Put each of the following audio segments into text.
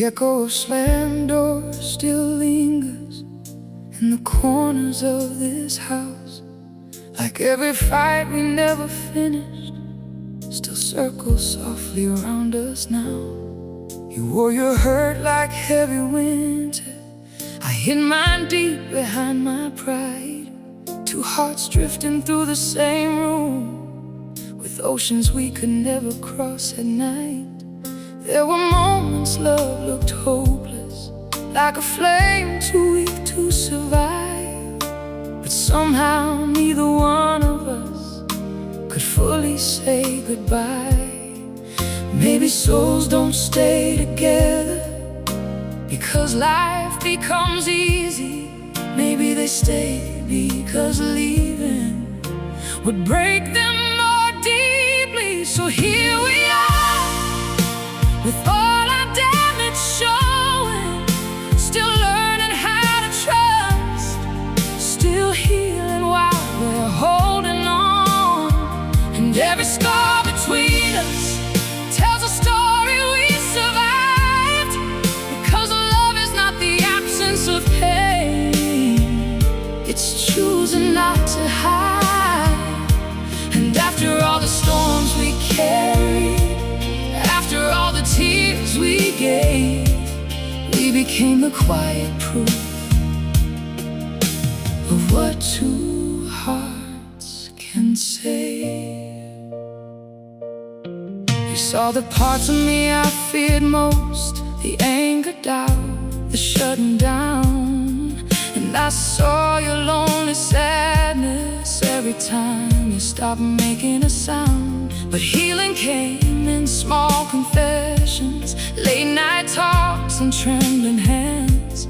The echo of slammed doors still lingers in the corners of this house. Like every fight we never finished still circles softly around us now. You wore your hurt like heavy winter, I hid mine deep behind my pride. Two hearts drifting through the same room, with oceans we could never cross at night. There were moments love looked hopeless, like a flame too weak to survive. But somehow neither one of us could fully say goodbye. Maybe souls don't stay together because life becomes easy. Maybe they stay because leaving would break them more deeply. So here we are, with all our damage showing, still learning how to trust, still healing while we're holding on. And every scar between us tells a story we survived, because love is not the absence of pain, it's choosing not to hide. And after all the storms we carried, after all the tears we gave, we became the quiet proof of what two hearts can say. You saw the parts of me I feared most, the anger, doubt, the shutting down. And I saw your lonely sadness every time you stopped making a sound. But healing came in small confessions, late night talks and trembling hands.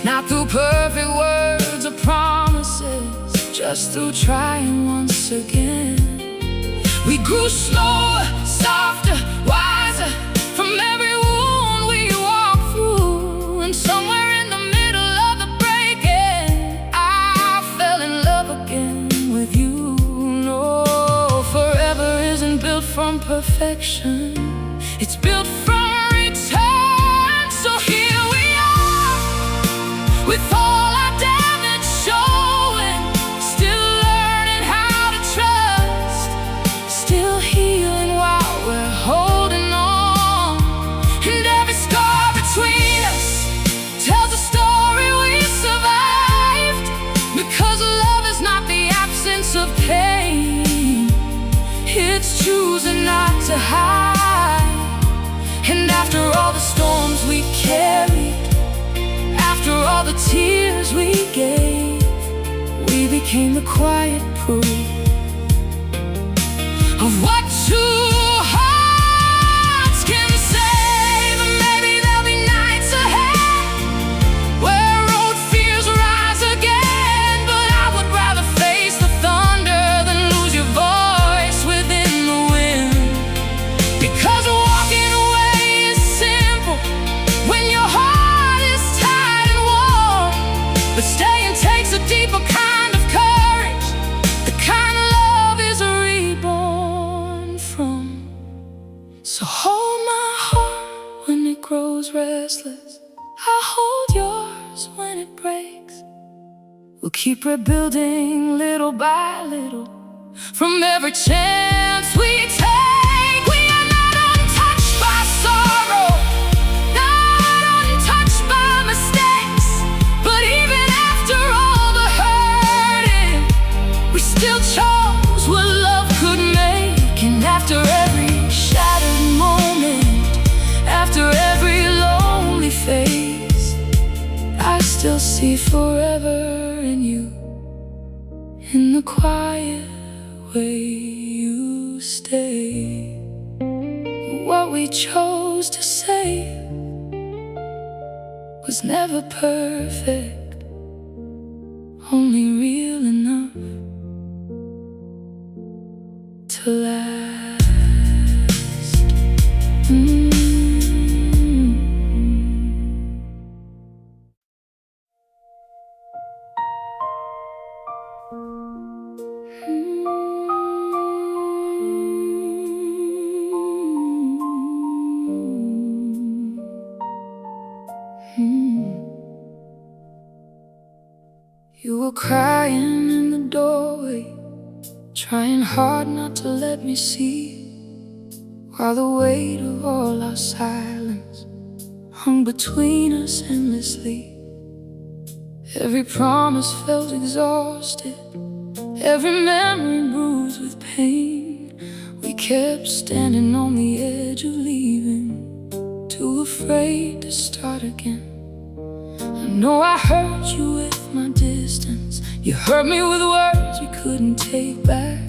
Not through perfect words or promises, just through trying once again. We grew slower, softer, wiser, from every wound we walked through. And somewhere in the middle of the breaking, I fell in love again with you. No, forever isn't built from perfection, it's built from return. So here we are, with all our damage showing, still learning how to trust, still healing while we're holding on. And every scar between us tells a story we survived, because love is not the absence of pain, it's choosing not to hide. And after all the storms we carried, after all the tears we gave, we became the quiet proof of what two hearts can say. But maybe there'll be nights ahead where old fears rise again. But I would rather face the thunder than lose your voice within the wind. Because walking away is simple when your heart is tired and warm, but staying takes a deeper kind of courage, the kind of love is reborn from. So hold my heart when it grows restless, I'll hold yours when it breaks. We'll keep rebuilding little by little, from every chance we take. We are not untouched by sorrow, not untouched by mistakes. But even after all the hurting, we still chose what love could make. And after every shattered moment, after every lonely phase, I still see forever in you, in the quiet way you stay. What we chose to say was never perfect, only real enough to last. You were crying in the doorway, trying hard not to let me see, while the weight of all our silence hung between us endlessly. Every promise felt exhausted, every memory bruised with pain. We kept standing on the edge of leaving, too afraid to start again. I know I hurt you with my distance, you hurt me with words we couldn't take back.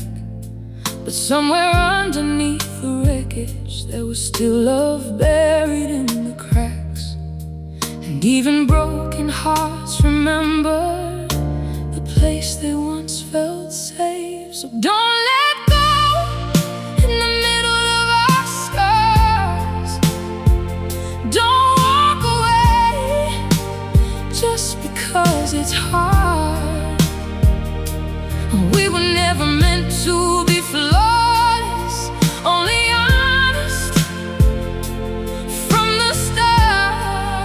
But somewhere underneath the wreckage, there was still love buried in the cracks. And even broken hearts remember the place they once felt safe. So don't let go in the middle of our scars. Don't walk away just because it's hard. We were never meant to be flawless, only honest from the start.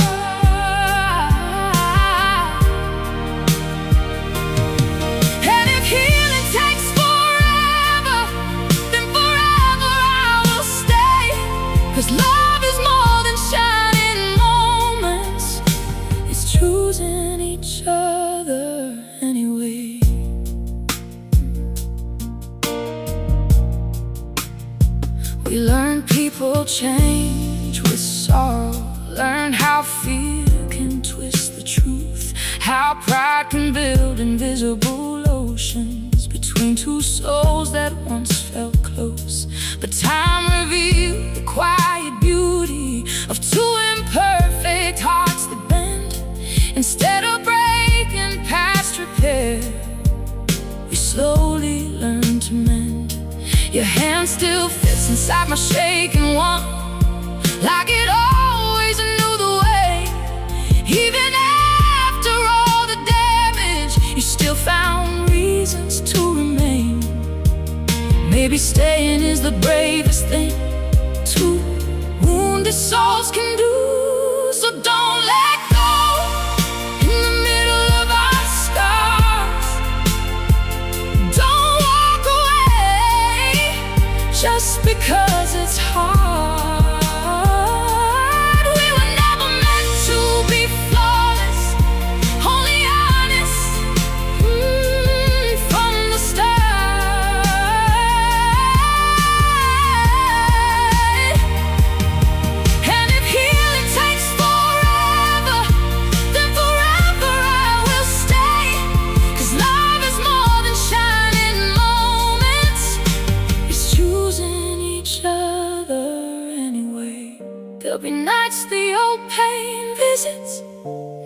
And if healing takes forever, then forever I will stay. 'Cause love is more than shining moments, it's choosing each other anyway. We learn people change with sorrow, learn how fear can twist the truth, how pride can build invisible oceans between two souls that once felt close. But time revealed the quiet beauty of two imperfect hearts that bend. Instead of breaking past repair, we slowly learn to mend. Your hand still fits inside my shaking one, like it always knew the way. Even after all the damage, you still found reasons to remain. Maybe staying is the bravest thing two wounded souls can do. So don't let go in the middle of our scars. Don't walk away just because it's hard. We were never meant to be flawless, only honest from the start. And if healing takes forever, then forever I will stay. 'Cause love is more than shining moments, it's choosing each other anyway. There'll be nights the old pain visits,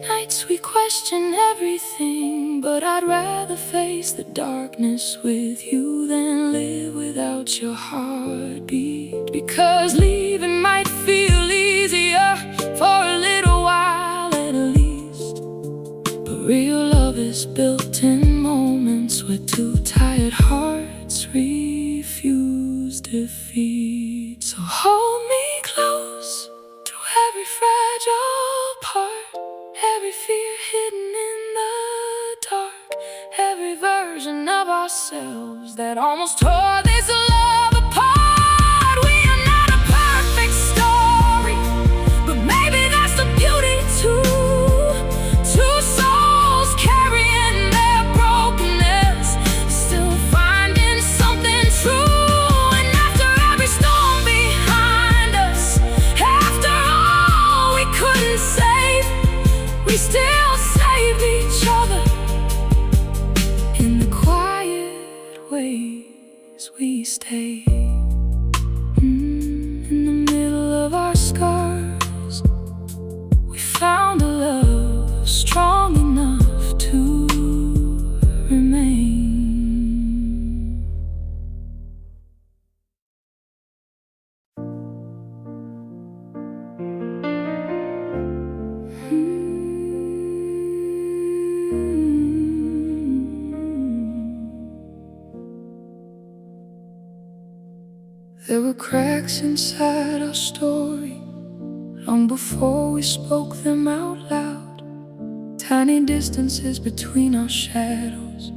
nights we question everything. But I'd rather face the darkness with you than live without your heartbeat. Because leaving might feel easier for a little while at least, but real love is built in moments where two tired hearts refuse defeat. So hold me close through every fragile part, every fear hidden in the dark, every version of ourselves that almost tore this love apart. We are not a perfect story, but maybe that's the beauty too. Two souls carrying their brokenness, still finding something true. And after every storm behind us, after all we couldn't save, we still save each other in the quiet ways we stay. In the middle of our scars, we found a love strong enough to remain. There were cracks inside our story long before we spoke them out loud. tiny distances between our shadows,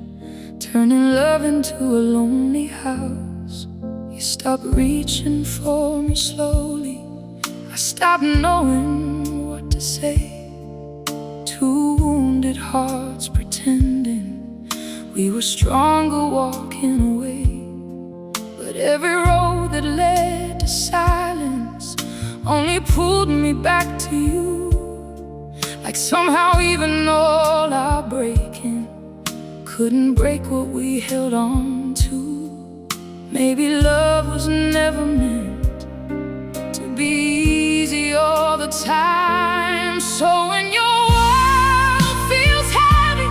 turning love into a lonely house. You stopped reaching for me slowly, I stopped knowing what to say. Two wounded hearts pretending we were stronger walking away. But every road that led to silence only pulled me back to you. Like somehow even all our breaking couldn't break what we held on to. Maybe love was never meant to be easy all the time. So when your world feels heavy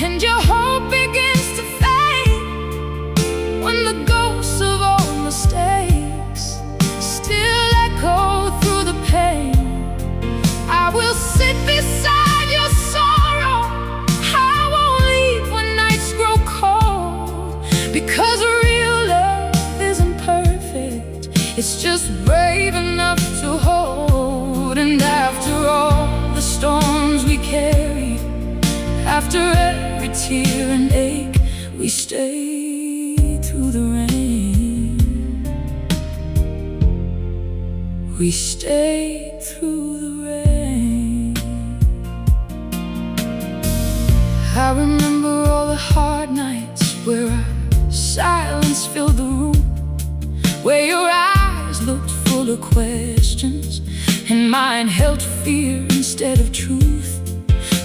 and your hope begins to fade, when the ghosts of old mistakes still echo through the pain, I will sit beside your sorrow. I won't leave when nights grow cold, because real love isn't perfect, it's just brave enough to hold. And after all the storms we carry, after every tear and ache, we stay through the rain. We stay through the rain. I remember all the hard nights where our silence filled the room, where your eyes looked full of questions and mine held fear instead of truth.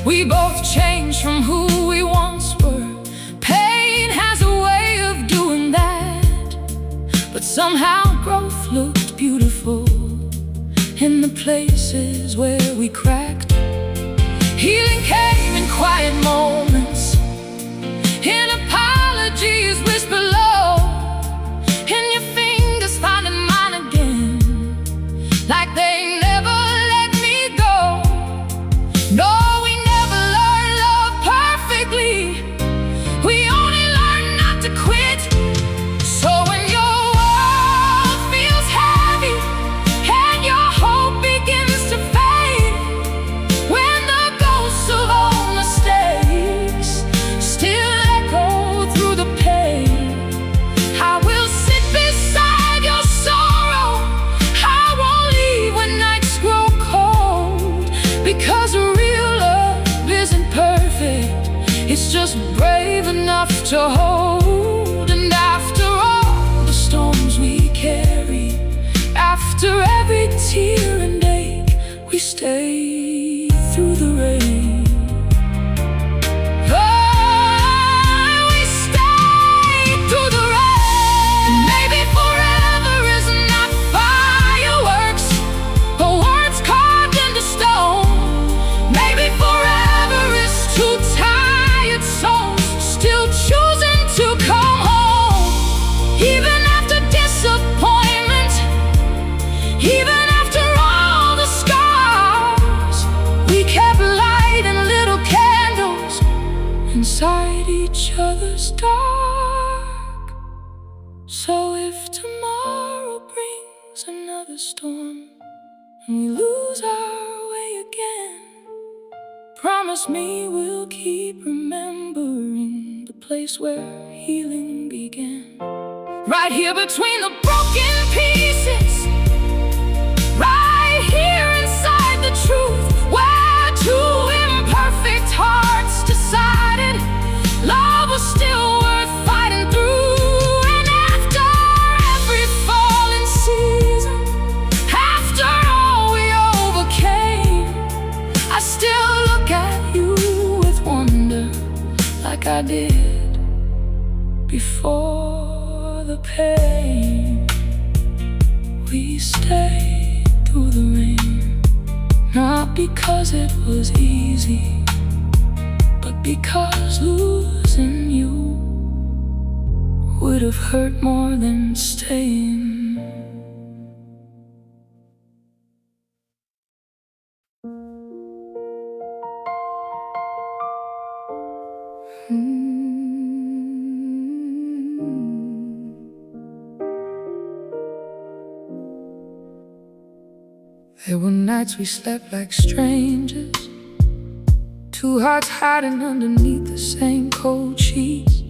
We both changed from who we once were. Pain has a way of doing that, but somehow growth looked beautiful in the places where we cracked. Healing came in quiet moments, in apologies whispered low, in your fingers finding mine again, like they never let me go. No, we never learned love perfectly, we only learned not to quit. So when your world feels heavy and your hope begins to fade, when the ghosts of old mistakes still echo through the pain, I will sit beside your sorrow. I won't leave when nights grow cold, because real love isn't perfect, it's just brave enough to hold. And after all the storms we carry, after every tear and ache, we stay through the rain. Oh, we stay through the rain. Maybe forever is not fireworks or words carved into stone. Maybe forever is two tired souls still choosing to come home. Even after disappointment, even after all the scars, we kept lighting little candles inside each other's dark. So if tomorrow brings another storm and we lose our way again, promise me we'll keep remembering the place where healing began. Right here between the broken pieces, right here inside the truth, where two imperfect hearts decided love was still worth fighting through. And after every fallen season, after all we overcame, I still look at you with wonder, like I did before the pain. We stayed through the rain, not because it was easy, but because losing you would have hurt more than staying. There were nights we slept like strangers, Two hearts hiding underneath the same cold sheets.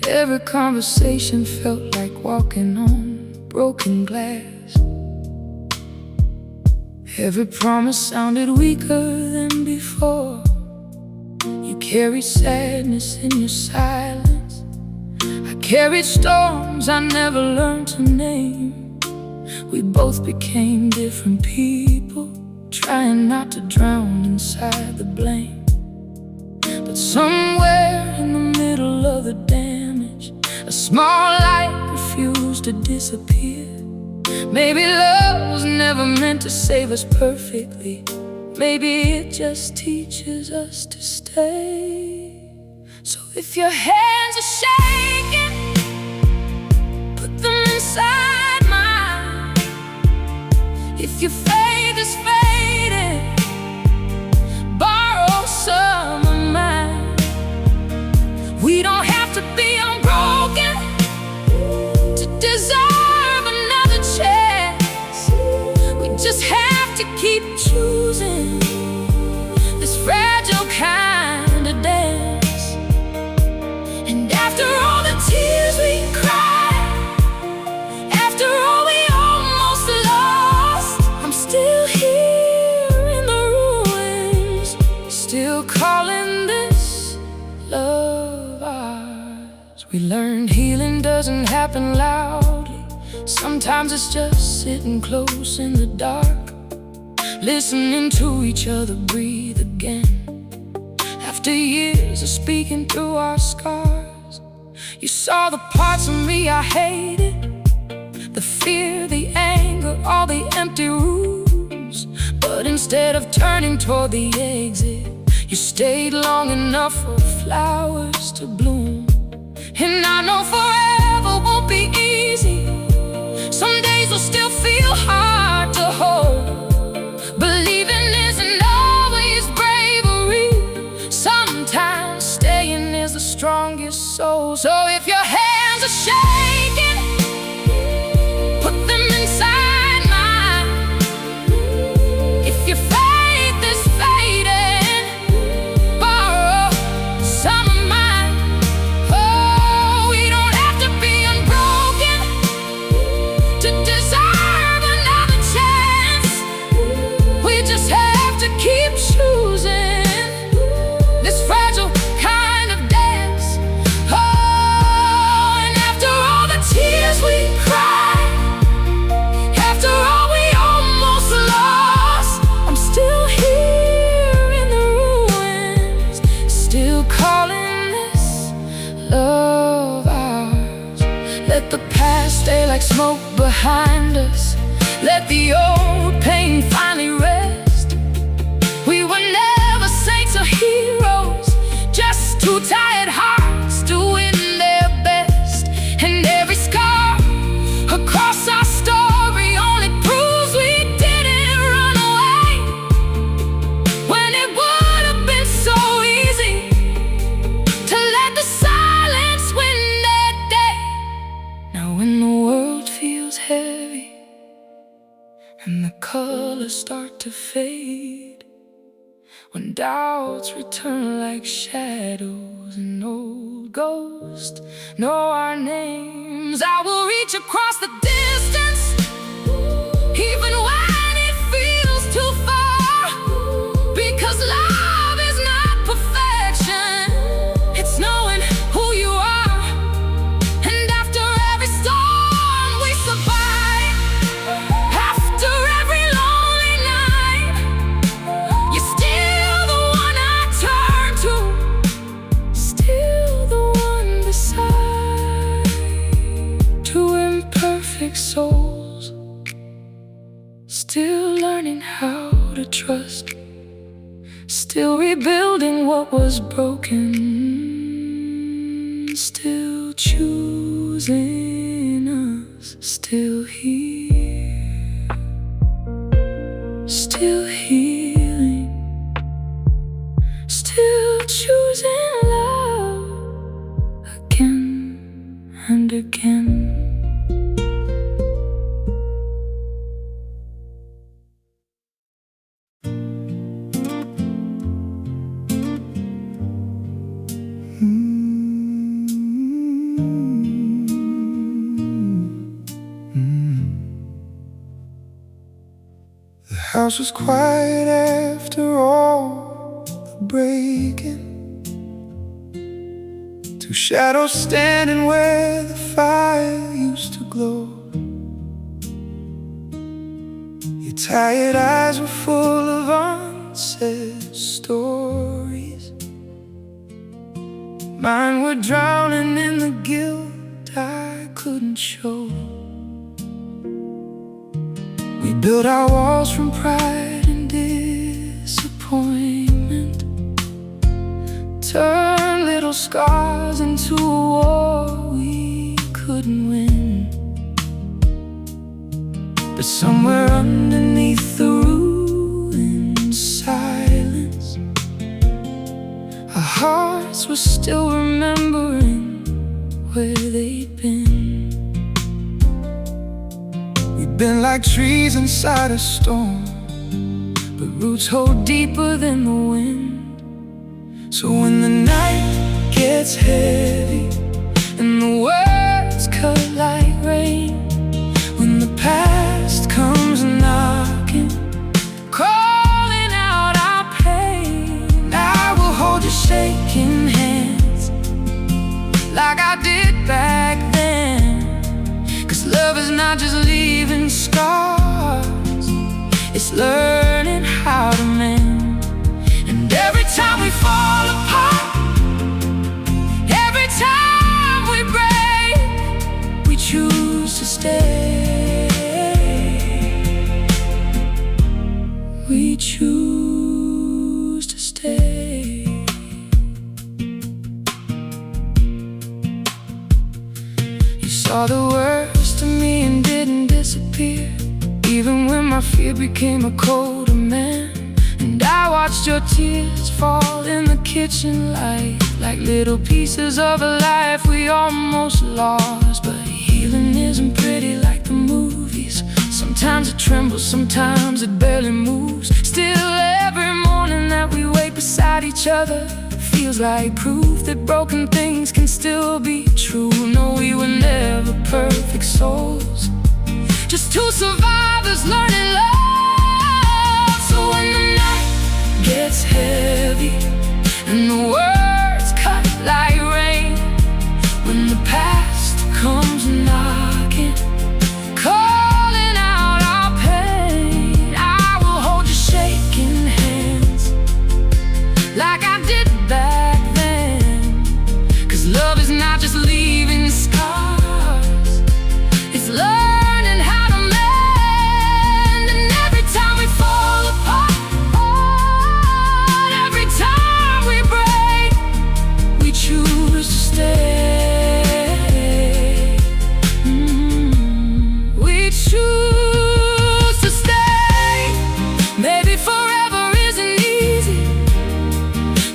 Every conversation felt like walking on broken glass. Every promise sounded weaker than before. You carried sadness in your silence. I carried storms I never learned to name. We both became different people, trying not to drown inside the blame. But somewhere in the middle of the damage, a small light refused to disappear. Maybe love was never meant to save us perfectly. Maybe it just teaches us to stay. So if your hands are shaking, put them inside mine. If your faith is fading, borrow some of mine. We don't have to be unbroken to deserve another chance. We just have to keep choosing this fragile kind of dance. And after all the tears we cried, after all we almost lost, I'm still here in the ruins, still calling this love ours. We learned healing doesn't happen loudly. Sometimes it's just sitting close in the dark, listening to each other breathe again. After years of speaking through our scars, you saw the parts of me I hated, the fear, the anger, all the empty rooms. But instead of turning toward the exit, you stayed long enough for flowers to bloom. And I know forever won't be easy. Some days will still feel hard to hold. Believing isn't always bravery. Sometimes staying is the strongest soul. So if your hands are shaking, put them inside mine. If your faith is fading, borrow some of mine. Oh, we don't have to be unbroken to deserve another chance. We just have to keep choosing this fragile kind of dance. Oh, and after all the tears we cried, after all we almost lost, I'm still here in the ruins, still calling this love ours. Let the past stay like smoke behind us. Let the old pain finally rest. We were never saints or heroes, just two tired hearts doing their best. And every scar across our story only proves we didn't run away, when it would have been so easy to let the silence win that day. Now when the world feels heavy and the colors start to fade, when doubts return like shadows and old ghosts know our names, I will reach across the distance, even when it feels too far. Because love is not perfection, it's knowing who you are. And after every storm we survive, after every lonely night, you're still the one I turn to, still the one beside. Two imperfect souls, still learning how to trust, still rebuilding what was broken, still choosing us, still here, still healing, still choosing love again and again. house was quiet after all the breaking. Two shadows standing where the fire used to glow. Your tired eyes were full of unsaid stories. Mine were drowning in the guilt I couldn't show. We built our walls from pride and disappointment, turned little scars into a war we couldn't win. But somewhere underneath the ruined silence, our hearts were still remembering where they'd been. We've been like trees inside a storm, but roots hold deeper than the wind. So when the night gets heavy and the words cut like rain, when the past comes knocking, calling out our pain, I will hold your shaking hands like I did back then. 'Cause love is not just leaving scars, it's learning how to mend. And every time we fall apart, every time we break, we choose to stay. We choose to stay. You saw the worst of me and didn't disappear, even when my fear became a colder man. And I watched your tears fall in the kitchen light, like little pieces of a life we almost lost. But healing isn't pretty like the movies. Sometimes it trembles, sometimes it barely moves. Still, every morning that we wake beside each other feels like proof that broken things can still be true. No, we were never perfect souls, just two survivors learning love. So when the night gets heavy and the words cut like rain, when the past comes knocking, calling out our pain, I will hold your shaking hands like I did back then. 'Cause love is not just leaving scars, it's learning how to mend. And every time we fall apart, every time we break, we choose to stay. We choose to stay. Maybe forever isn't easy,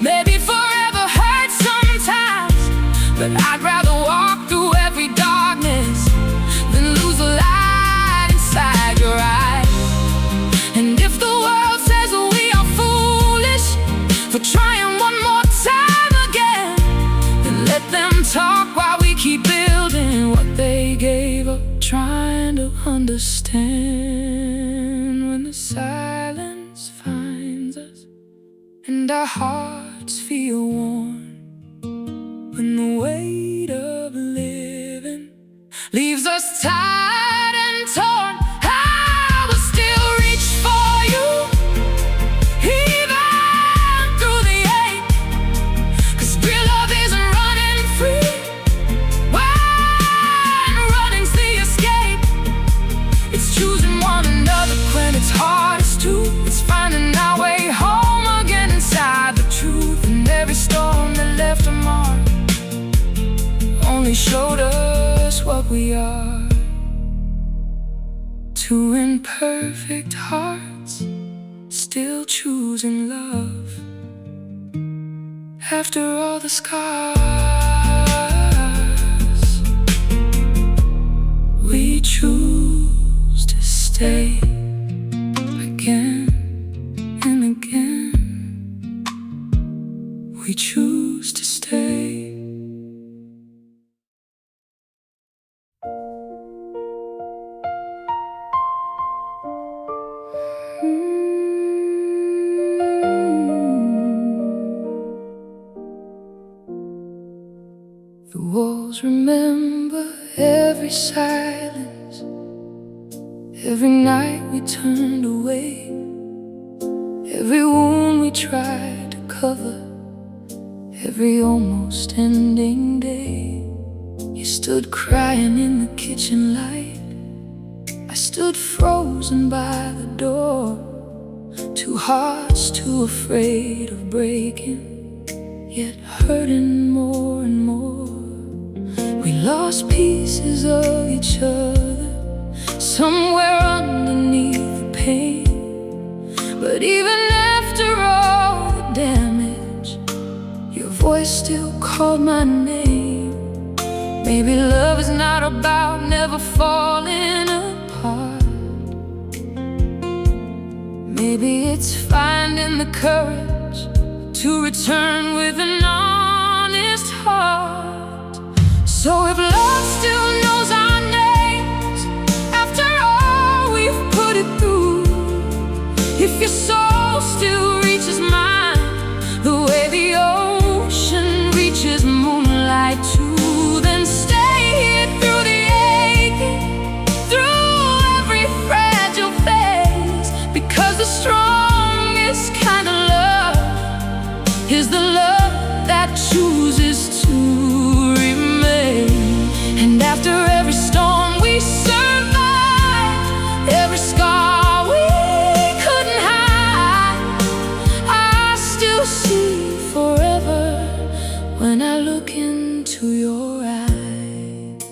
maybe forever hurts sometimes, but I'd rather walk through every darkness than lose the light inside your eyes. And if the world says we are foolish for trying one more time again, then let them talk while we keep building what they gave up trying to understand. When the silence finds us and our hearts feel worn, when the weight of living leaves us tired and torn, I will still reach for you, even through the ache. 'Cause real love isn't running free when running's the escape. It's choosing one another when it's hardest to. It's finding our way home again inside the truth. And every storm that left a mark only showed us what we are. Two imperfect hearts still choosing love after all the scars. We choose to stay again and again. We choose to stay. The walls remember every silence, every night we turned away, every wound we tried to cover, every almost ending day. You stood crying in the kitchen light, I stood frozen by the door. Two hearts too afraid of breaking, yet hurting more and more. We lost pieces of each other somewhere underneath the pain. But even after all the damage, your voice still called my name. Maybe love is not about never falling apart. Maybe it's finding the courage to return with an honest heart. So if love still knows our names after all we've put it through, if your soul still reaches mine the way the ocean reaches moonlight too, then stay here through the aching, through every fragile phase. Because the strongest kind of love is the love that chooses to remain. And after every storm we survived, every scar we couldn't hide, I still see forever when I look into your eyes.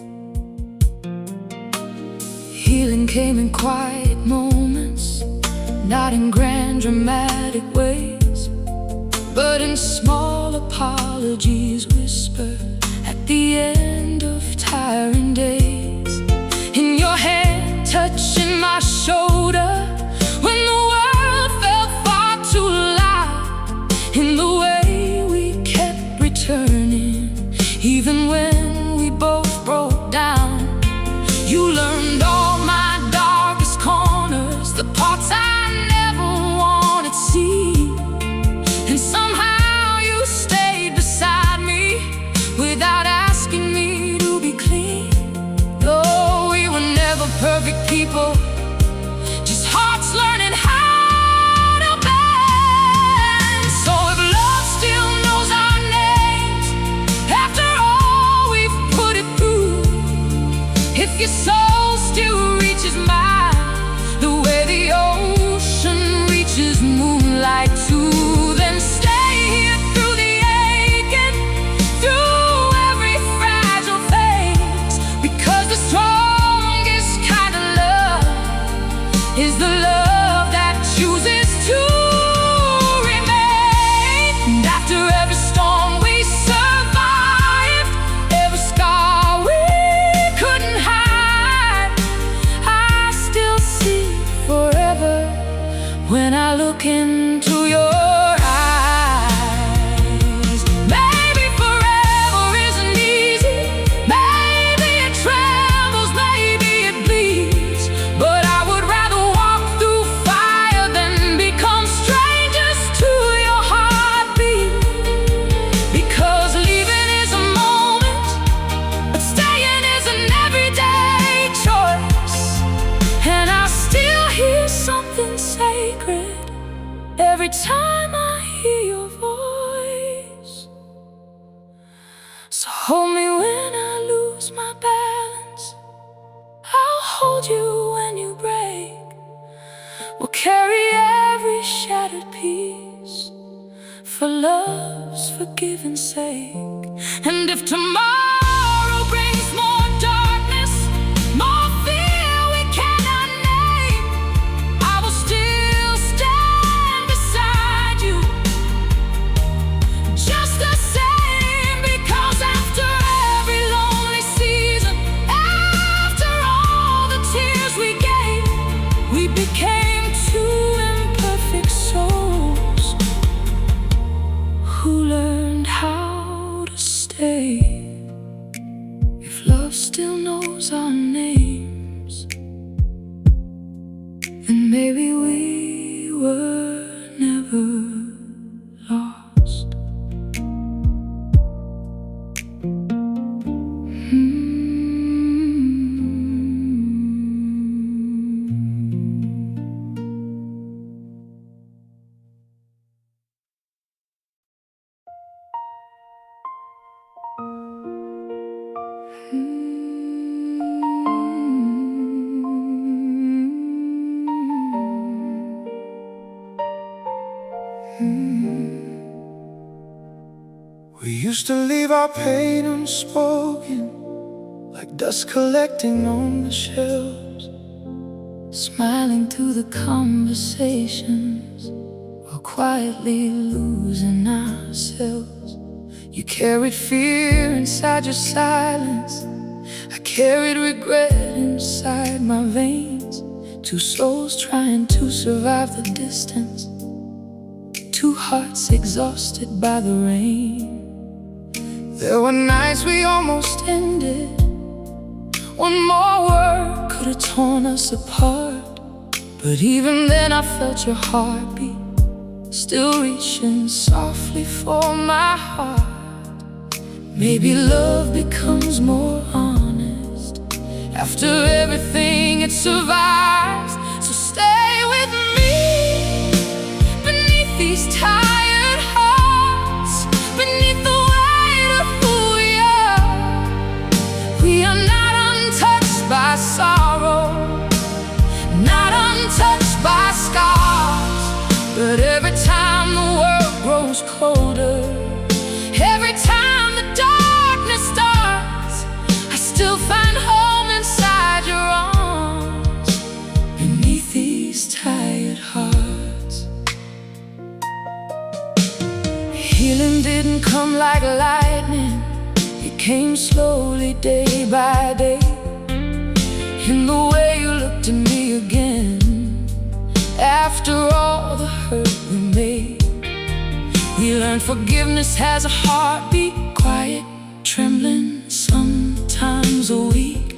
Healing came in quiet moments, not in grand dramatic ways, but in small apologies whispered at the end of tiring days. In your hand touching my shoulder when the world felt far too loud. In the way we kept returning even when we both broke down. You learned all my darkest corners, the parts I never wanted to see. And somehow you stayed beside me without asking me to be clean. Though we were never perfect people, just hearts learning how to bend. So if love still knows our names after all we've put it through, if your soul still reaches mine the way the ocean reaches moonlight too, then stay here through the aching, through every fragile phase. Because the strongest kind of love is the love that chooses to remain. And after every storm we survived, every scar we couldn't hide, I still see forever when I look into your eyes. Maybe forever isn't easy, maybe it trembles, maybe it bleeds, but I would rather walk through fire than become strangers to your heartbeat. Because leaving is a moment, but staying is an everyday choice. And I still hear something sacred every time I hear your voice. So hold me when I lose my balance, I'll hold you when you break. We'll carry every shattered piece for love's forgiving sake. And if tomorrow brings more darkness, more fear we cannot name, I will still stand beside you just the same. Because after every lonely season, after all the tears we gave, we became two imperfect souls who learned how to stay. If love still knows our names, then maybe we were never lost. We used to leave our pain unspoken, like dust collecting on the shelves, smiling through the conversations while quietly losing ourselves. You carried fear inside your silence, I carried regret inside my veins. Two souls trying to survive the distance, two hearts exhausted by the rain. There were nights we almost ended, one more word could have torn us apart. But even then I felt your heartbeat, still reaching softly for my heart. Maybe love becomes more honest after everything it survives. So stay with me beneath these tired hearts, beneath the weight of who we are. We are not untouched by sorrow, not untouched by scars. But every time the world grows colder, every time the darkness starts, I still find home inside your arms, beneath these tired hearts. Healing didn't come like lightning, it came slowly day by day. In the way you looked at me again, after all the hurt we made. We learned forgiveness has a heartbeat, quiet, trembling, sometimes weak.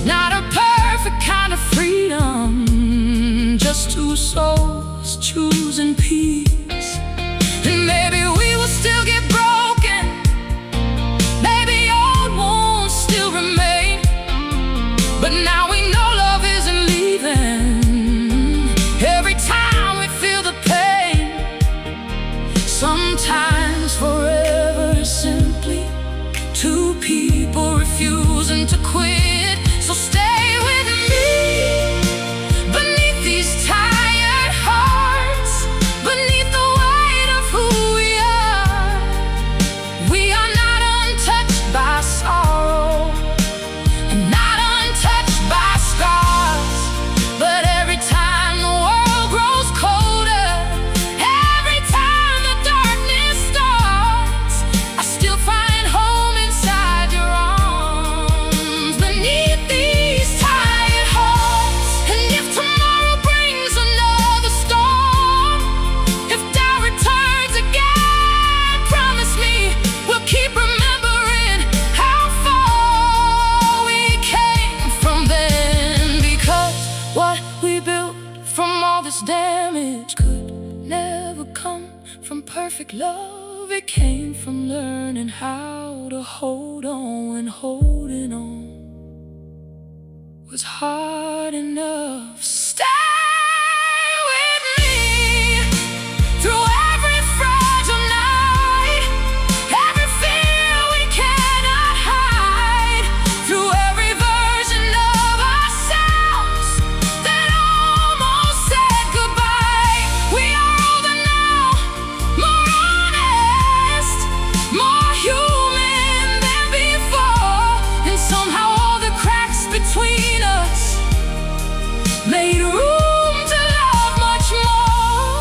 Not a perfect kind of freedom, just two souls choosing peace. And maybe we will still get broken, maybe old wounds still remain, but now we know love isn't leaving. Every time we feel the pain, sometimes forever is simply two people refusing to quit. So stay with me beneath these tired hearts, beneath the weight of who we are. We are not untouched by sorrow and not untouched by scars. But every time the world grows colder, every time the darkness starts, I still find home inside your arms, beneath these tired hearts. And if tomorrow brings another storm, if doubt returns again, promise me we'll keep remembering how far we came from then. Because what we built from all this damage could never come from perfect love. It came from learning how to hold on when holding on was hard enough. Stay with me through every fragile night, every fear we cannot hide, through every version of ourselves that almost said goodbye. We are older now, more honest, more human than before. And somehow all the cracks between us made room to love much more.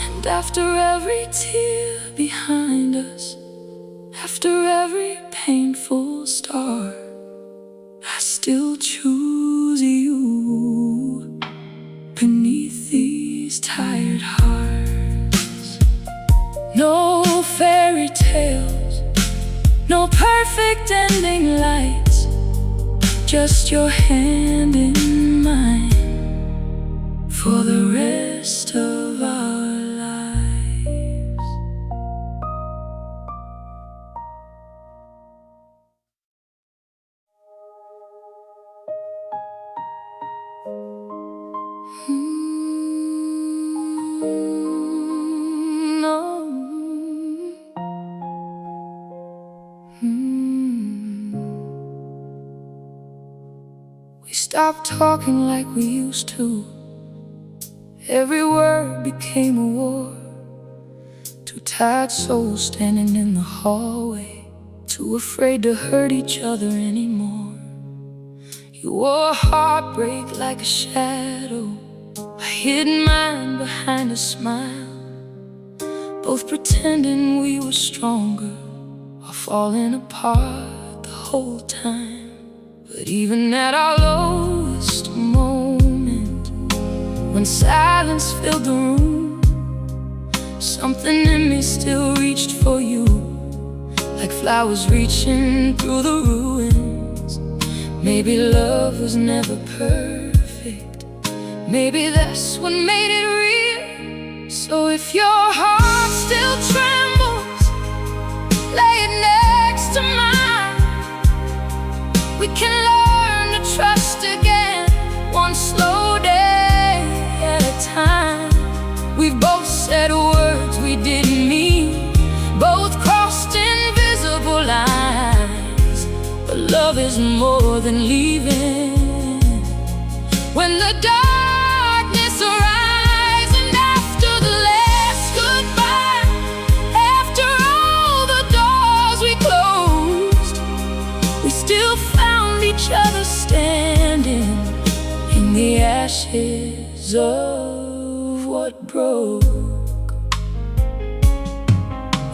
And after every tear behind us, after every painful star, I still choose you beneath these tired hearts. No fairy tales, no perfect ending lights, just your hand in mine for the rest of our lives. No. We stopped talking like we used to. Every word became a war. Two tired souls standing in the hallway, too afraid to hurt each other anymore. You wore heartbreak like a shadow, a hidden mind behind a smile, both pretending we were stronger, or falling apart the whole time. But even at our lowest moment, when silence filled the room, something in me still reached for you, like flowers reaching through the ruins. Maybe love was never perfect, maybe that's what made it real. So if your heart still trembles, lay it next to mine. We can learn to trust again, one slow day at a time. We've both said words we didn't mean, both crossed invisible lines. But love is more than leaving. When the darkness arrives, and after the last goodbye, after all the doors we closed, we still found each other standing in the ashes of what broke.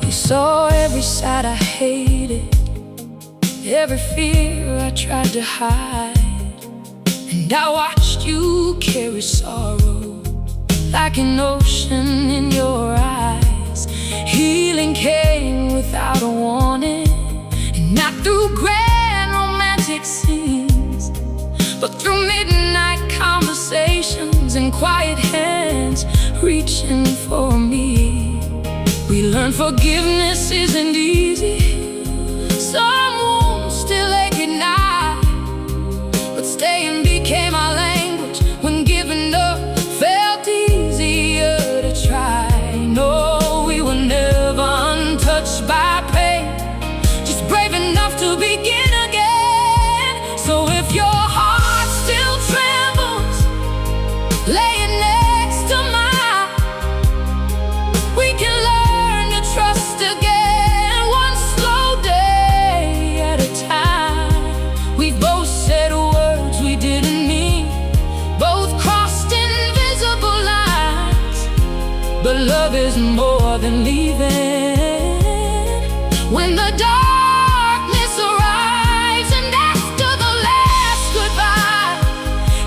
You saw every side I hated, every fear I tried to hide, and I watched you carry sorrow like an ocean in your eyes. Healing came without a warning, and not through grand romantic scenes, but through midnight conversations and quiet hands reaching for me. We learned forgiveness isn't easy. Some wounds still ache at night, but staying became our language. When giving up felt easier to try. No, we were never untouched by pain, just brave enough to begin again. So if your heart still trembles, lay it next to mine. We can learn to trust again, one slow day at a time. We've both said words we didn't mean, both crossed invisible lines. But love is more than leaving. When the darkness arrives, and after the last goodbye,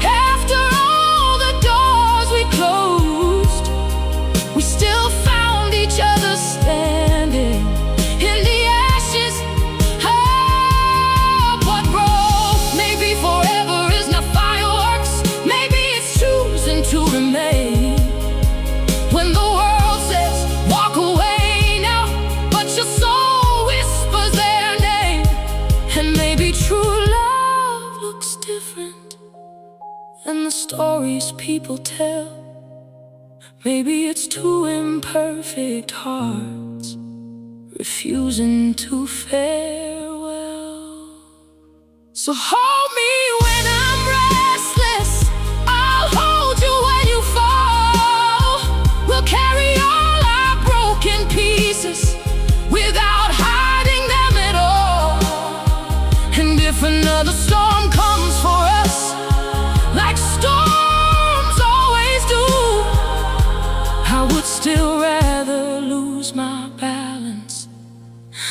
after all the doors we closed, we still found each other standing in the ashes of what broke. Maybe forever is not fireworks, maybe it's choosing to remain. When the world says walk away now, but your soul whispers their name. And maybe true love looks different than the stories people tell. Maybe it's two imperfect hearts refusing to farewell. So hold me when I'm restless, I'll hold you when you fall. We'll carry all our broken pieces without hiding them at all. And if another storm comes for us, like storms always do, I would still rather lose my balance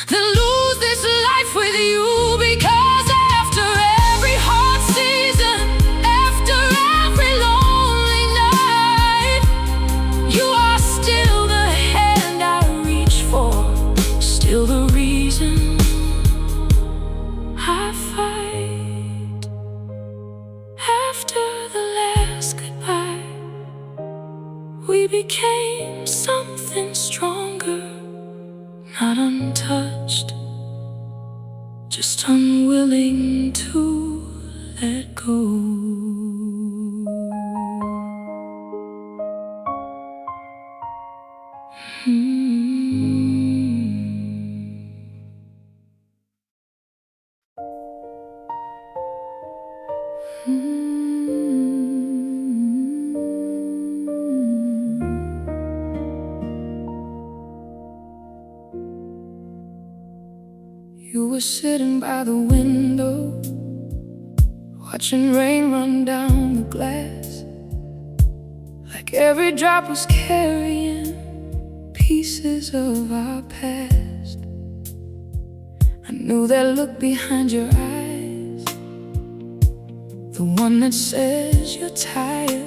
than lose this life with you. Because after every hard season, after every lonely night, you are still the hand I reach for, still the reason I fight. After the last goodbye, we became something stronger, not untouched, just unwilling to let go. You were sitting by the window, watching rain run down the glass, like every drop was carrying pieces of our past. I knew that look behind your eyes, the one that says you're tired.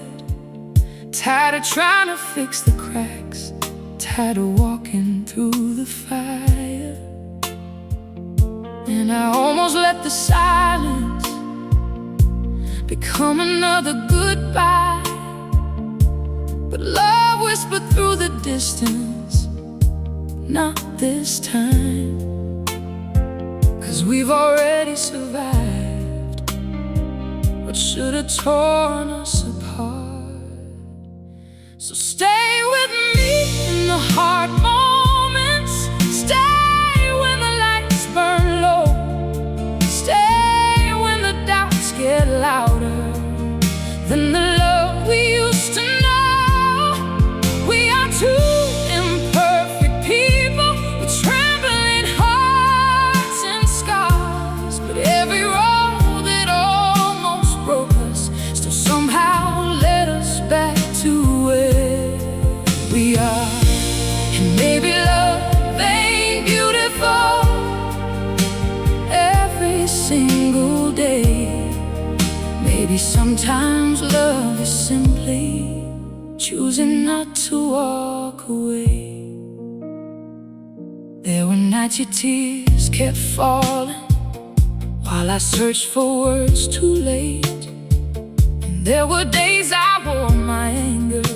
Tired of trying to fix the cracks, tired of walking through the fire. And I almost let the silence become another goodbye, but love whispered through the distance, not this time. 'Cause we've already survived what should have torn us apart. So stay with me in the hard moments, stay when the lights burn low, stay when the doubts get louder than the love we used to know. We are two imperfect people with trembling hearts and scars, but every road that almost broke us still somehow led us back to where we are. And maybe love ain't beautiful every single day. Maybe sometimes love is simply choosing not to walk away. There were nights your tears kept falling while I searched for words too late. And there were days I wore my anger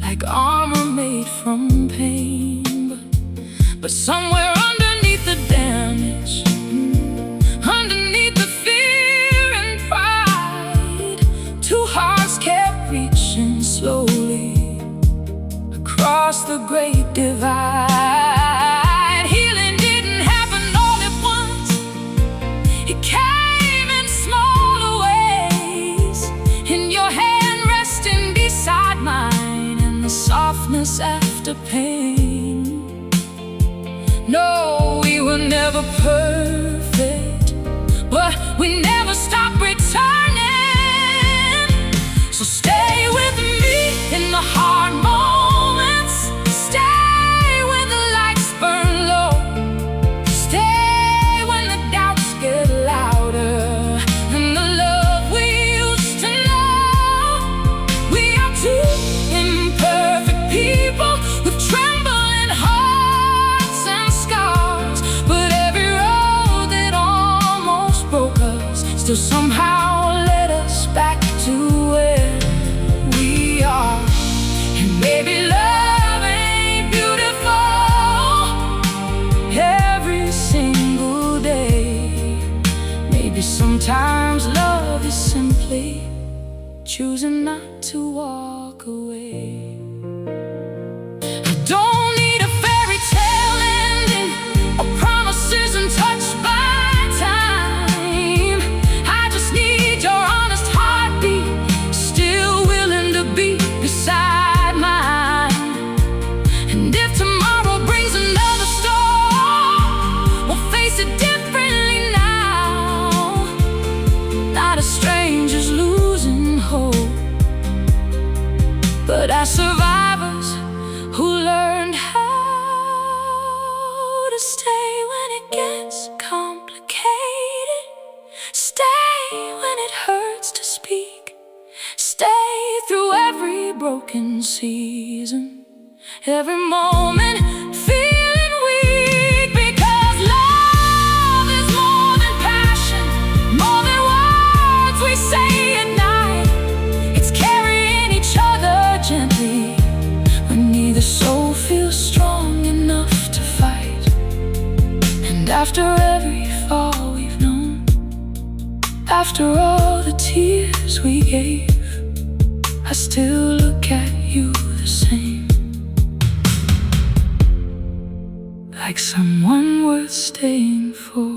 like armor made from pain. But somewhere underneath the damage, underneath the fear and pride, two hearts kept reaching slowly across the great divide. Healing didn't happen all at once, it came in smaller ways. In your hand resting beside mine, and the softness after pain. No, we were never perfect, but we never stopped returning. So stay with me in the hard moments, stay when the lights burn low, stay when the doubts get louder than the love we used to know. We are two imperfect people with trembling hearts and scars, but every road that almost broke us still somehow led us back to where we are. And maybe love ain't beautiful every single day. Maybe sometimes love is simply choosing not to walk away. I don't need a fairy tale ending or promises untouched by time. I just need your honest heartbeat, still willing to be beside mine. And if tomorrow brings another storm, we'll face it differently now. Not as strangers losing hope, but as survivors who learned how to stay when it gets complicated, stay when it hurts to speak, stay through every broken season, every moment feeling weak. Because love is more than passion, more than words we say at night. It's carrying each other gently when neither soul feels strong enough to fight. And after every fall we've known, after all the tears we gave, I still look at you the same, like someone worth staying for.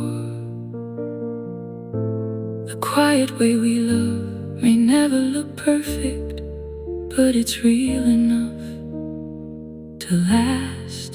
The quiet way we love may never look perfect, but it's real enough to last.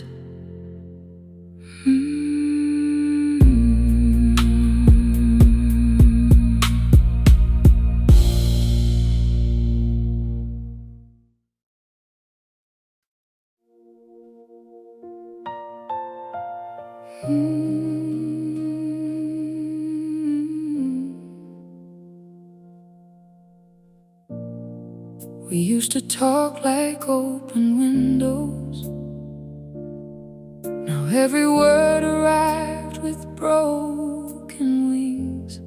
We used to talk like open windows. Now every word arrived with broken wings.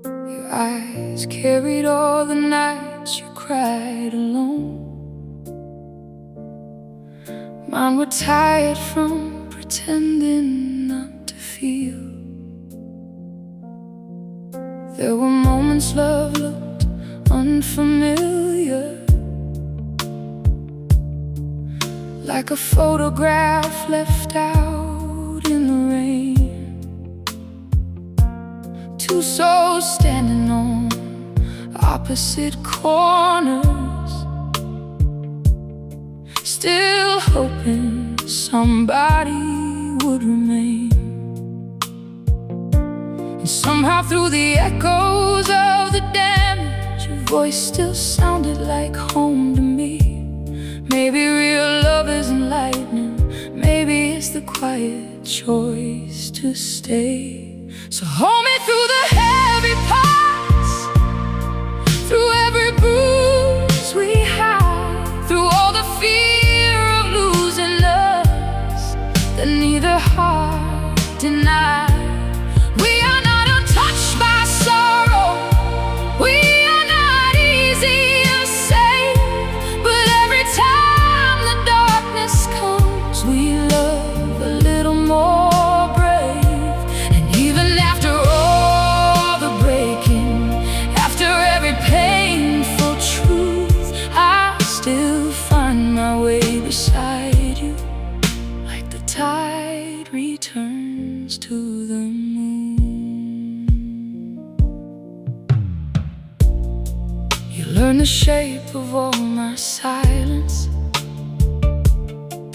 Your eyes carried all the nights you cried alone. Mine were tired from pretending not to feel. There were moments love looked unfamiliar, like a photograph left out in the rain. Two souls standing on opposite corners, still hoping somebody would remain. And somehow through the echoes of the damage, your voice still sounded like home to me. Maybe real love isn't lightning, maybe it's the quiet choice to stay. So hold me through the heavy parts, through every bruise we hide, through all the fear of losing us that neither heart denied. We are not untouched by sorrow, we are not easy to save, but every time the darkness comes, we love a little more brave. And even after all the breaking, after every painful truth, I still find my way beside you, like the tide returns to the moon. You learn the shape of all my silence,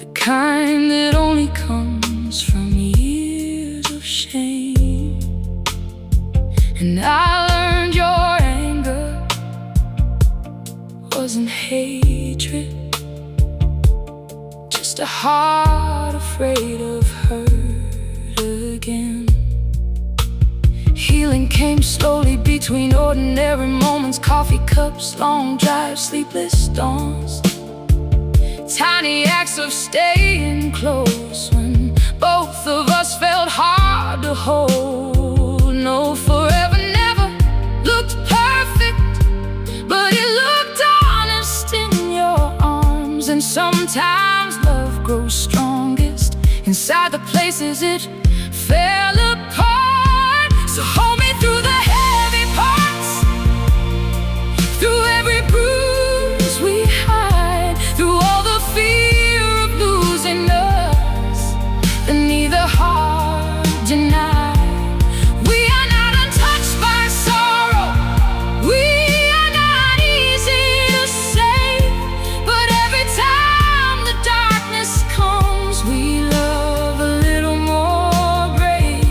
the kind that only comes from years of shame. And I learned your anger wasn't hatred, just a heart afraid of hurt again. Healing came slowly between ordinary moments, coffee cups, long drives, sleepless dawns, tiny acts of staying close when both of us felt hard to hold. No, forever never looked perfect, but it looked honest in your arms. And sometimes love grows strongest inside the places it fell apart. So hold me through the heavy parts, through every bruise we hide, through all the fear of losing us that neither heart denied. We are not untouched by sorrow, we are not easy to save, but every time the darkness comes, we love a little more brave.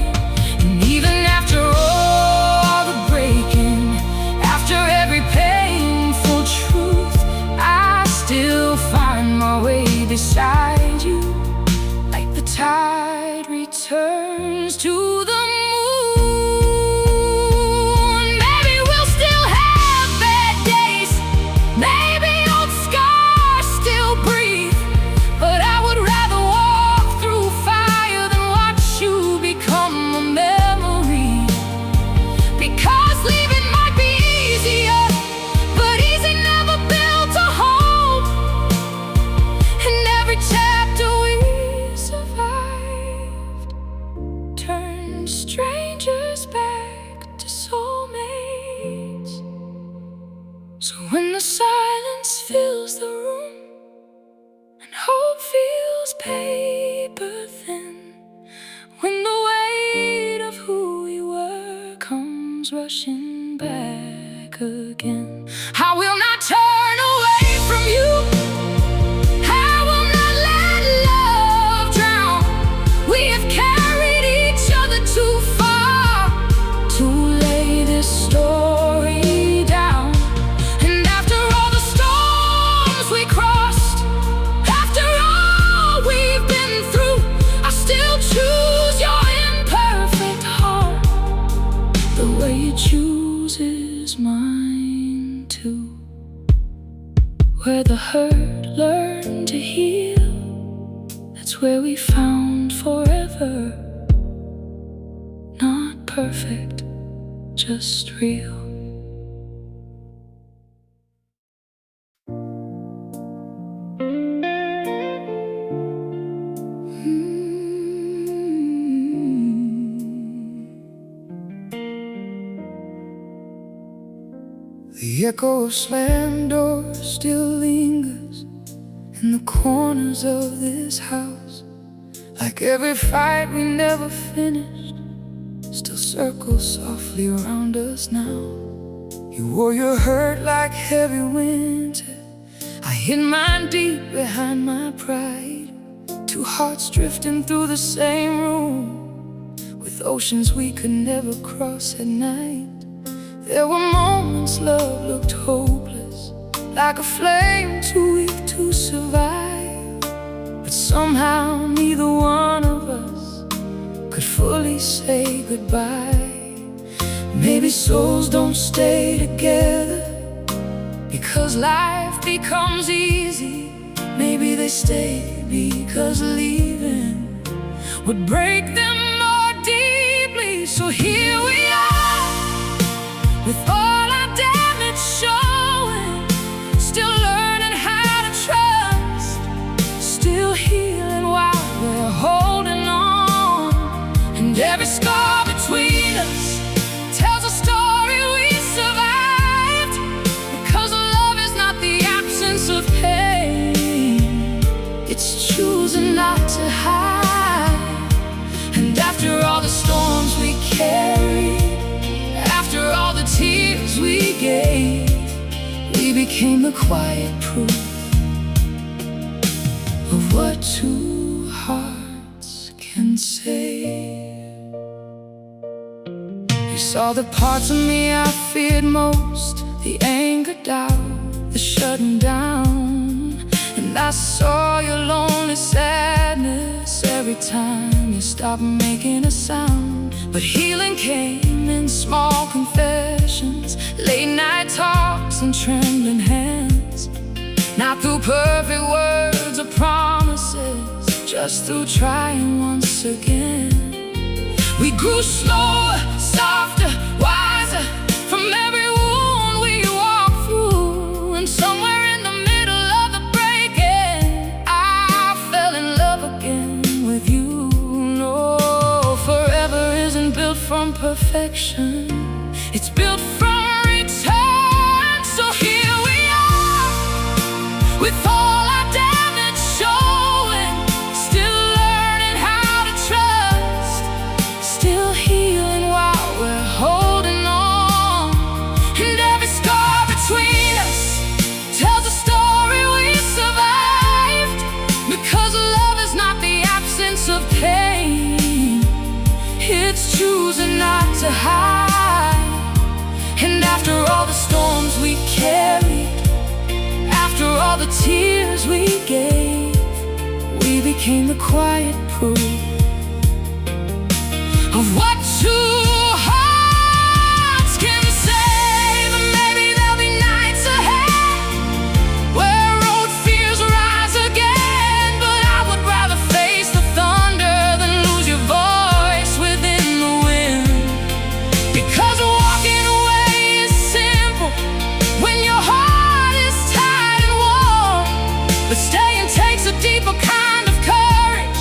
And even after all the breaking, after every painful truth, I still find my way beside you, like the tide returns to the moon. Maybe we'll still have bad days, maybe old scars still breathe, but I would rather walk through fire than watch you become a memory. Because leaving might be easier, but easy never built a home. And every chapter we survived turned strangers back to soulmates. So when the silence fills the room and hope feels paper thin, when the weight of who we were comes rushing back again, I will not turn away from you, I will not let love drown. We have carried each other too far to lay this story down. And after all the storms we crossed, after all we've been through, where the hurt learned to heal. That's where we found forever. Not perfect, just real. The echo of slammed doors still lingers in the corners of this house. Like every fight we never finished still circles softly around us now. You wore your hurt like heavy winter. I hid mine deep behind my pride. Two hearts drifting through the same room, with oceans we could never cross at night. There were moments love looked hopeless, like a flame too weak to survive. But somehow neither one of us could fully say goodbye. Maybe souls don't stay together because life becomes easy. Maybe they stay because leaving would break them more deeply. So here we are, with all our damage showing, still learning how to trust, still healing while we're holding on. And every scar between us tells a story we survived, because love is not the absence of pain, it's choosing not to hide. And after all the storms we carried, after all the tears we gave, we became the quiet proof of what two hearts can say. You saw the parts of me I feared most, the anger, doubt, the shutting down. And I saw your lonely sadness every time you stopped making a sound. But healing came in small confessions, late night talks and trembling hands. Not through perfect words or promises, just through trying once again. We grew slower, softer, wiser, from every wound we walked through. And somewhere in the middle of the breaking, I fell in love again with you. No, forever isn't built from perfection, it's built from return. So here we are, with all our damage showing, still learning how to trust, still healing while we're holding on. And every scar between us tells a story we survived, because love is not the absence of pain, it's choosing not to hide. And after all the storms we carried, after all the tears we gave, we became the quiet proof of what two hearts can say. But maybe there'll be nights ahead where old fears rise again. But I would rather face the thunder than lose your voice within the wind. Because walking away is simple when your heart is tired and warm, but staying takes a deeper kind of courage,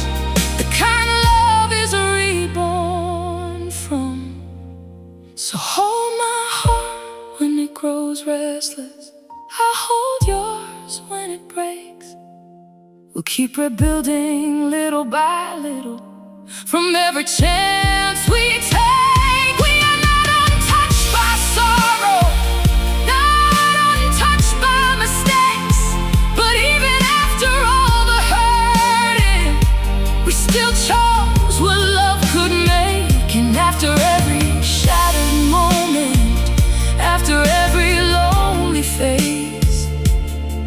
the kind of love is reborn from. So hold my heart when it grows restless, I'll hold yours when it breaks. We'll keep rebuilding little by little from every chance we take. We are not untouched by sorrow, not untouched by mistakes. But even after all the hurting, we still chose what love could make. And after every shattered moment, after every lonely phase,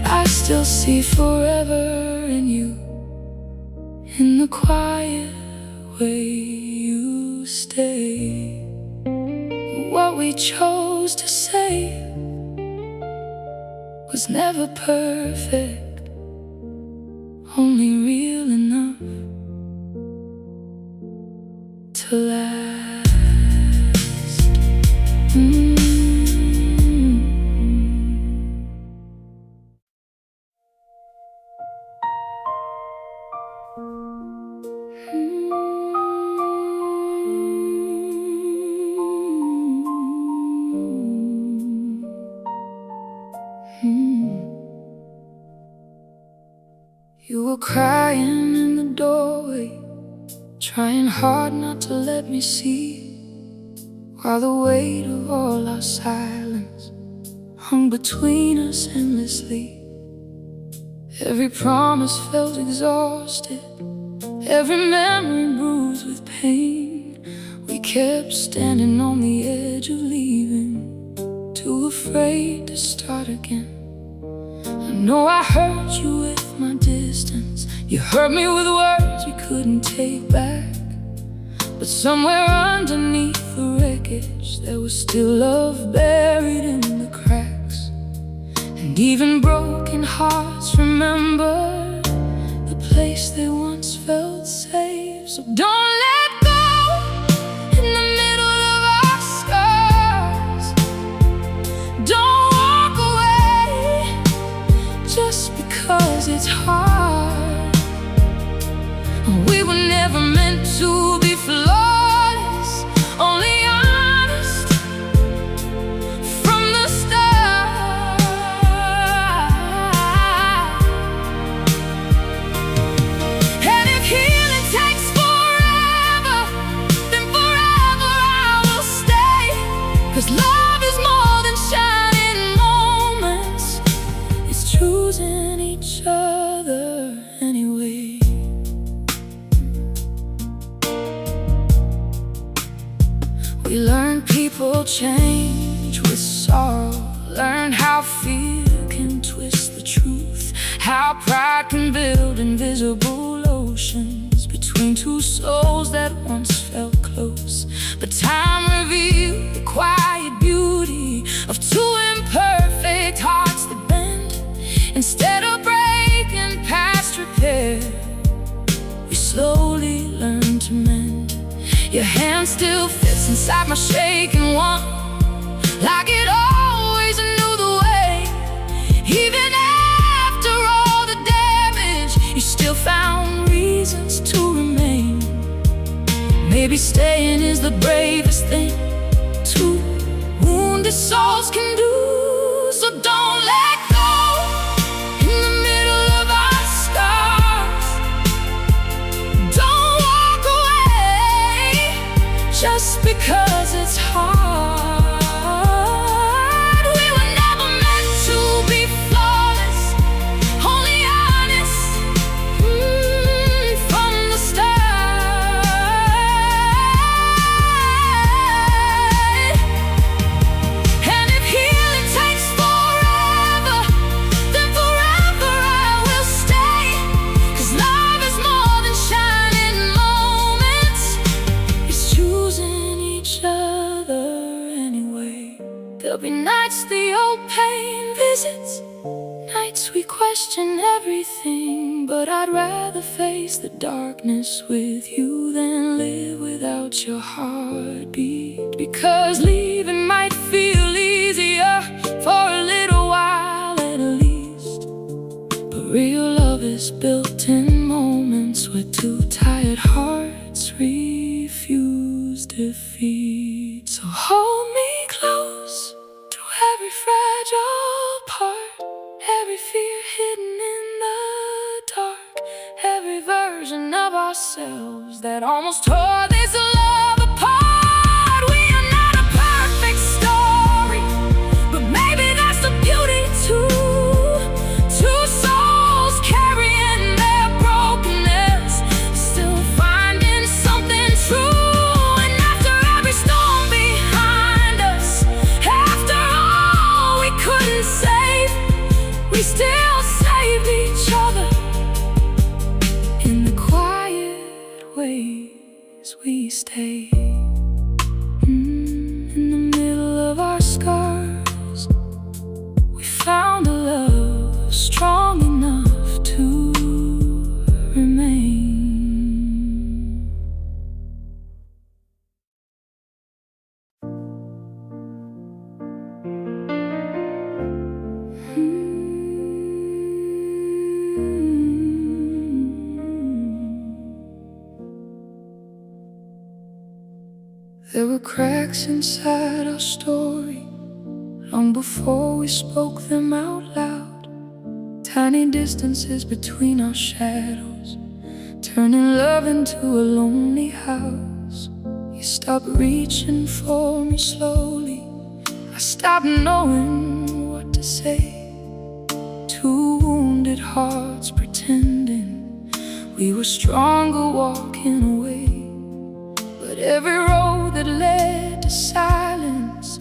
I still see forever in you, in the quiet way you stay. What we chose to say was never perfect, only real enough to last. You were crying in the doorway, trying hard not to let me see, while the weight of all our silence hung between us endlessly. Every promise felt exhausted, every memory bruised with pain. We kept standing on the edge of leaving, too afraid to start again. I know I hurt you with my distance, you hurt me with words we couldn't take back. But somewhere underneath the wreckage, there was still love buried in the cracks. And even broken hearts remember the place they once felt safe. So don't let go in the middle of our scars. Don't walk away just because it's hard. We were never meant to be flawless, only honest from the start. And if healing takes forever, then forever I will stay. 'Cause love is more than shining moments, it's choosing each other anyway. We learn people change with sorrow, learn how fear can twist the truth, how pride can build invisible oceans between two souls that once felt close. But time revealed the quiet beauty of two imperfect hearts that bend. Instead of breaking past repair, we slowly learn to mend. Your hand still fits inside my shaking one, like it always knew the way. Even after all the damage, you still found reasons to remain. Maybe staying is the bravest thing two wounded souls can do. So don't let go in the middle of our scars. Don't walk away just because it's hard. We were never meant to be flawless, only honest from the start. And if healing takes forever, then forever I will stay. 'Cause love is more than shining moments, it's choosing each other anyway. There'll be nights the old pain visits, nights we question everything. But I'd rather face the darkness with you than live without your heartbeat. Because leaving might feel easier for a little while at least, but real love is built in moments where two tired hearts refuse defeat. So hold me close to every fragile part, every fear hidden in the dark, every version of ourselves that almost tore this love apart. We are not a perfect story, but maybe that's the beauty too. Two souls carrying their brokenness, still finding something true. And after every storm behind us, after all we couldn't save, we still saved each other in the quiet ways we stay. In the middle of our scars, we found a love There were cracks inside our story long before we spoke them out loud. Tiny distances between our shadows, turning love into a lonely house. You stopped reaching for me slowly. I stopped knowing what to say. Two wounded hearts pretending we were stronger walking away. But every road that led to silence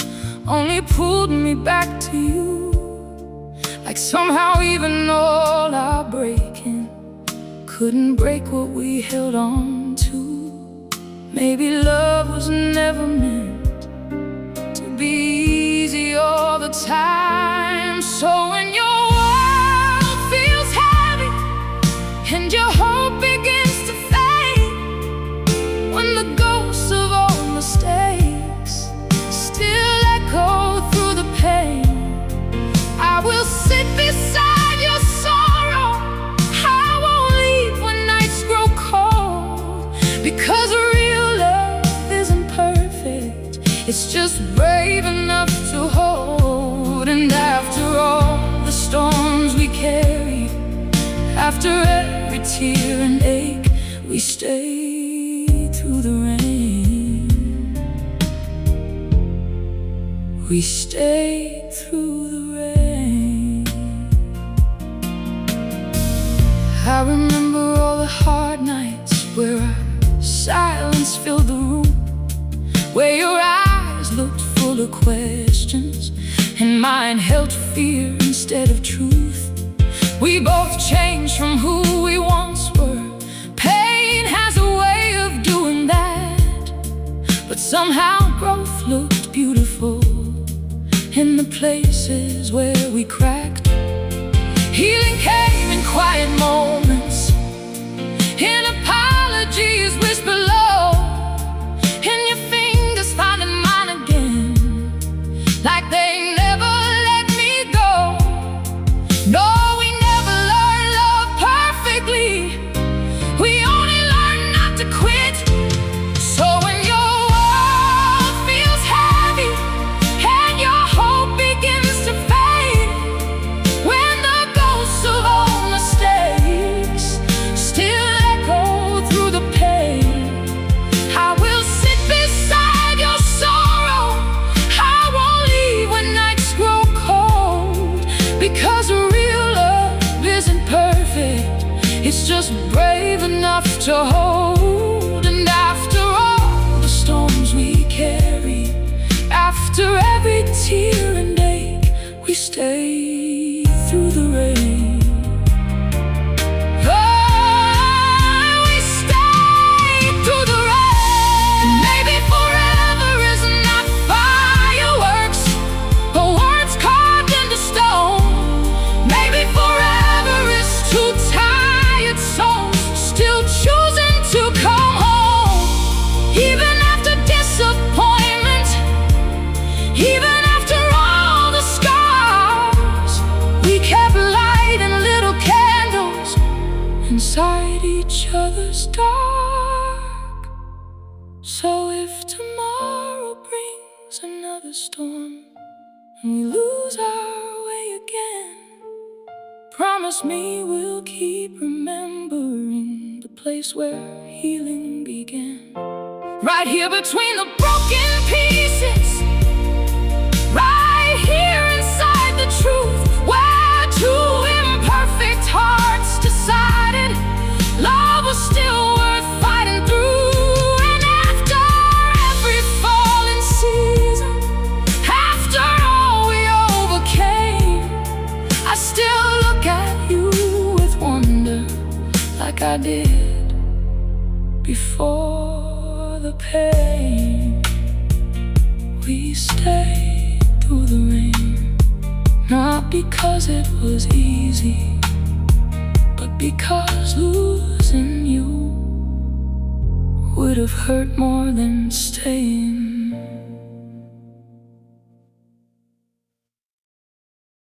only pulled me back to you. Like somehow even all our breaking couldn't break what we held on to. Maybe love was never meant to be easy all the time. So when your world feels heavy and your hope begins to fade, when the ghosts of old mistakes still echo through the pain, I will sit beside your sorrow. I won't leave when nights grow cold, because real love isn't perfect, it's just brave enough to hold. And after all the storms we carry, after every tear and ache, we stay through the rain. We stay through the rain. I remember all the hard nights where our silence filled the room, where your eyes looked full of questions and mine held fear instead of truth. We both changed from who we once were. Pain has a way of doing that, but somehow growth looked beautiful in the places where we cracked. Healing came in quiet moments, in apologies whispered low, in your fingers finding mine again, like they never let me go. No, we never learned love perfectly, we only learned not to quit. So when your world feels heavy and your hope begins to fade, when the ghosts of old mistakes still echo through the pain, I will sit beside your sorrow. I won't leave when nights grow cold, because real love isn't perfect, it's just brave enough to hold. And after all the storms we carry, after every tear and ache, we stay through the rain. Oh, we stay through the rain. Maybe forever is not fireworks or words carved into stone. Maybe forever is two tired souls still choosing to come home. Even after disappointment, even after all the scars, we kept lighting little candles inside each other's dark. So if tomorrow brings another storm and we lose our way again, promise me we'll keep remembering the place where healing began. Right here between the broken pieces, right here inside the truth, where two imperfect hearts decided love was still worth fighting through. And after every fallen season, after all we overcame, I still look at you with wonder, like I did before the pain. We stayed through the rain, not because it was easy, but because losing you would have hurt more than staying.